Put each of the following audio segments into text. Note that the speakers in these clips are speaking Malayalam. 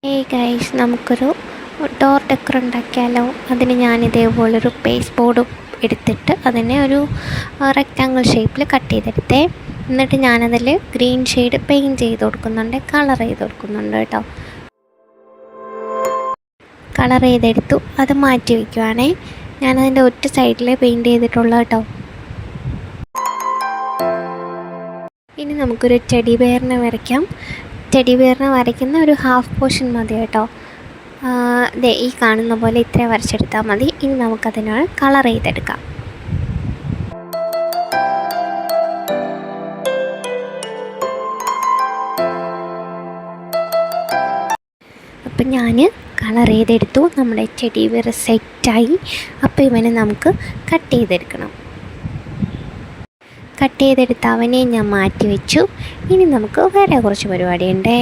ഏയ് ഗൈസ്, നമുക്കൊരു ഡോർ ഡെക്കർ ഉണ്ടാക്കിയാലോ. അതിന് ഞാനിതേപോലൊരു പേസ്റ്റ് ബോർഡ് എടുത്തിട്ട് അതിനെ ഒരു റെക്റ്റാങ്കിൾ ഷേപ്പിൽ കട്ട് ചെയ്തെടുത്തേ. എന്നിട്ട് ഞാനതിൽ ഗ്രീൻ ഷെയ്ഡ് പെയിൻറ്റ് ചെയ്ത് കൊടുക്കുന്നുണ്ട്, കളർ ചെയ്ത് കൊടുക്കുന്നുണ്ട് കേട്ടോ. കളർ ചെയ്തെടുത്തു, അത് മാറ്റി വയ്ക്കുവാണേ. ഞാനതിൻ്റെ ഒറ്റ സൈഡിൽ പെയിൻറ്റ് ചെയ്തിട്ടുള്ളൂ കേട്ടോ. ഇനി നമുക്കൊരു ടെഡി ബെയറിനെ വരയ്ക്കാം. ടെഡി ബെയറിനെ വരയ്ക്കുന്ന ഒരു ഹാഫ് പോർഷൻ മതി കേട്ടോ. ഈ കാണുന്ന പോലെ ഇത്ര വരച്ചെടുത്താൽ മതി. ഇനി നമുക്കതിനോട് കളർ ചെയ്തെടുക്കാം. അപ്പം ഞാൻ കളർ ചെയ്തെടുത്തു. നമ്മുടെ ടെഡി ബെയർ സെറ്റായി. അപ്പോൾ ഇവനെ നമുക്ക് കട്ട് ചെയ്തെടുക്കണം. കട്ട് ചെയ്തെടുത്ത് അവനെ ഞാൻ മാറ്റി വെച്ചു. ഇനി നമുക്ക് വേറെ കുറച്ച് പരിപാടിയുണ്ടേ.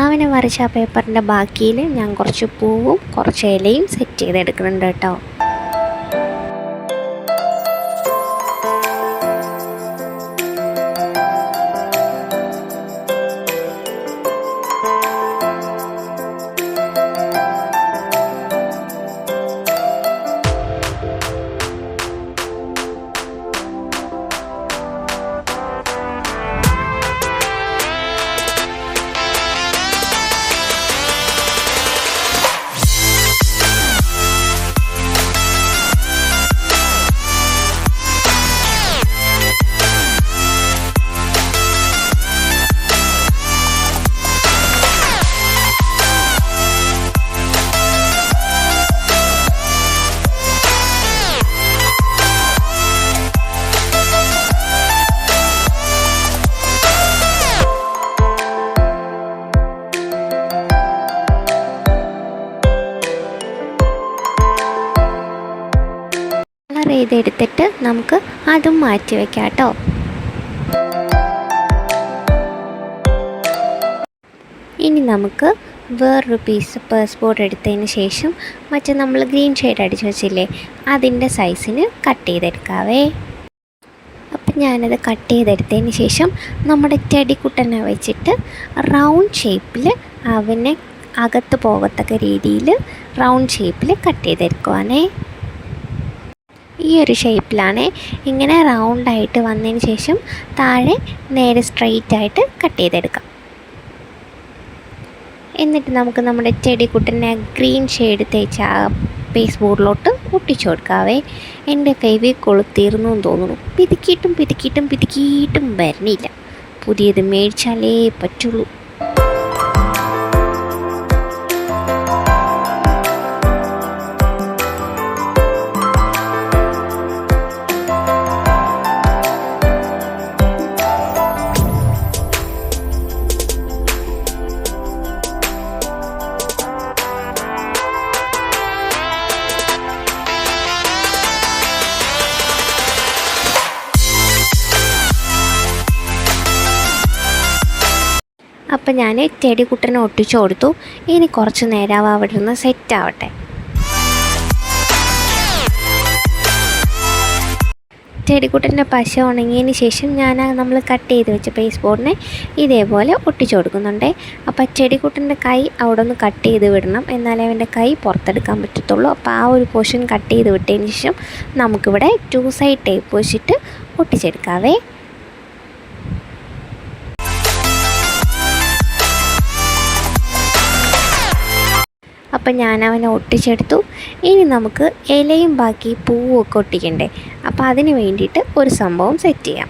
അവനെ വരച്ച ആ പേപ്പറിൻ്റെ ബാക്കിയിൽ ഞാൻ കുറച്ച് പൂവും കുറച്ച് ഇലയും സെറ്റ് ചെയ്തെടുക്കുന്നുണ്ട് കേട്ടോ. കളർ ചെയ്തെടുത്തിട്ട് നമുക്ക് അതും മാറ്റി വയ്ക്കാം കേട്ടോ. ഇനി നമുക്ക് വേറൊരു പീസ് പേഴ്സ് ബോർഡ് എടുത്തതിന് ശേഷം മറ്റേ നമ്മൾ ഗ്രീൻ ഷെയ്ഡ് അടിച്ച് വെച്ചില്ലേ, അതിൻ്റെ സൈസിന് കട്ട് ചെയ്തെടുക്കാവേ. അപ്പം ഞാനത് കട്ട് ചെയ്തെടുത്തതിന് ശേഷം നമ്മുടെ ടെഡിക്കുട്ടനെ വെച്ചിട്ട് റൗണ്ട് ഷേപ്പിൽ അവനെ അകത്ത് പോകത്തക്ക രീതിയിൽ റൗണ്ട് ഷേപ്പിൽ കട്ട് ചെയ്തെടുക്കുവാനേ. ഈ ഒരു ഷേപ്പിലാണ്. ഇങ്ങനെ റൗണ്ടായിട്ട് വന്നതിന് ശേഷം താഴെ നേരെ സ്ട്രെയിറ്റ് ആയിട്ട് കട്ട് ചെയ്തെടുക്കാം. എന്നിട്ട് നമുക്ക് നമ്മുടെ ടെഡിക്കുട്ടനെ ഗ്രീൻ ഷെയ്ഡ് തേച്ച ആ പേസ്റ്റ് ബോർഡിലോട്ട് ഒട്ടിച്ചു കൊടുക്കാവേ. എൻ്റെ ഫെവിക്കോൾ തീർന്നു എന്ന് തോന്നുന്നു. പിതുക്കിയിട്ടും വരണില്ല. പുതിയത് മേടിച്ചാലേ പറ്റുള്ളൂ. അപ്പം ഞാൻ ടെഡിക്കുട്ടനെ ഒട്ടിച്ചു കൊടുത്തു. ഇനി കുറച്ച് നേരം അവിടെ നിന്ന് സെറ്റാവട്ടെ. ടെഡിക്കുട്ടൻ്റെ പശ ഉണങ്ങിയതിന് ശേഷം ഞാൻ നമ്മൾ കട്ട് ചെയ്ത് വെച്ച പേസ്റ്റ് ബോർഡിനെ ഇതേപോലെ ഒട്ടിച്ചു കൊടുക്കുന്നുണ്ട്. അപ്പോൾ ടെഡിക്കുട്ടൻ്റെ കൈ അവിടെ നിന്ന് കട്ട് ചെയ്ത് വിടണം, എന്നാലേ അവൻ്റെ കൈ പുറത്തെടുക്കാൻ പറ്റത്തുള്ളൂ. അപ്പോൾ ആ ഒരു പോർഷൻ കട്ട് ചെയ്ത് വിട്ടതിന് ശേഷം നമുക്കിവിടെ 2 സൈഡ് ടേപ്പ് വെച്ചിട്ട് ഒട്ടിച്ചെടുക്കാവേ. അപ്പം ഞാൻ അവനെ ഒട്ടിച്ചെടുത്തു. ഇനി നമുക്ക് ഇലയും ബാക്കി പൂവും ഒക്കെ ഒട്ടിക്കണ്ടേ. അപ്പോൾ അതിന് വേണ്ടിയിട്ട് ഒരു സംഭവം സെറ്റ് ചെയ്യാം.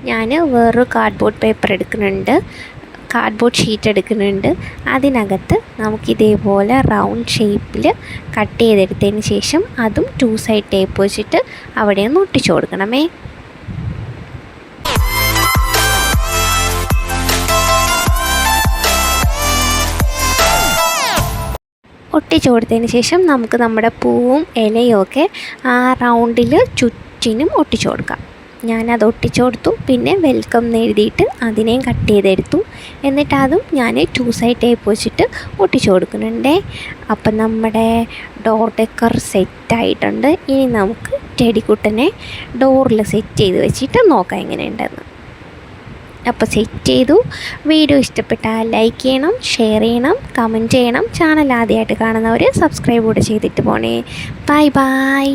ഞാൻ വേറൊരു കാർഡ്ബോർഡ് പേപ്പർ എടുക്കുന്നുണ്ട്, കാർഡ്ബോർഡ് ഷീറ്റ് എടുക്കുന്നുണ്ട്. അതിനകത്ത് നമുക്കിതേപോലെ റൗണ്ട് ഷേപ്പിൽ കട്ട് ചെയ്തെടുത്തതിന് ശേഷം അതും 2 സൈഡ് ടേപ്പ് വെച്ചിട്ട് അവിടെ ഒന്ന് ഒട്ടിച്ചു കൊടുക്കണമേ. ഒട്ടിച്ചു കൊടുത്തതിന് ശേഷം നമുക്ക് നമ്മുടെ പൂവും ഇലയും ഒക്കെ ആ റൗണ്ടിൽ ചുറ്റിനും ഒട്ടിച്ചു കൊടുക്കാം. ഞാനത് ഒട്ടിച്ചു കൊടുത്തു. പിന്നെ വെൽക്കം എന്ന് എഴുതിയിട്ട് അതിനെയും കട്ട് ചെയ്തെടുത്തു. എന്നിട്ട് അതും ഞാൻ 2 സൈഡ് ടേപ്പ് വെച്ചിട്ട് ഒട്ടിച്ചു കൊടുക്കുന്നുണ്ടേ. അപ്പം നമ്മുടെ ഡോർ ഡെക്കർ സെറ്റായിട്ടുണ്ട്. ഇനി നമുക്ക് ടെഡിക്കുട്ടനെ ഡോറിൽ സെറ്റ് ചെയ്ത് വെച്ചിട്ട് നോക്കാം എങ്ങനെയുണ്ടെന്ന്. അപ്പോൾ സെറ്റ് ചെയ്തു. വീഡിയോ ഇഷ്ടപ്പെട്ടാൽ ലൈക്ക് ചെയ്യണം, ഷെയർ ചെയ്യണം, കമൻറ്റ് ചെയ്യണം. ചാനൽ ആദ്യമായിട്ട് കാണുന്നവർ സബ്സ്ക്രൈബ് കൂടെ ചെയ്തിട്ട് പോണേ. Bye bye.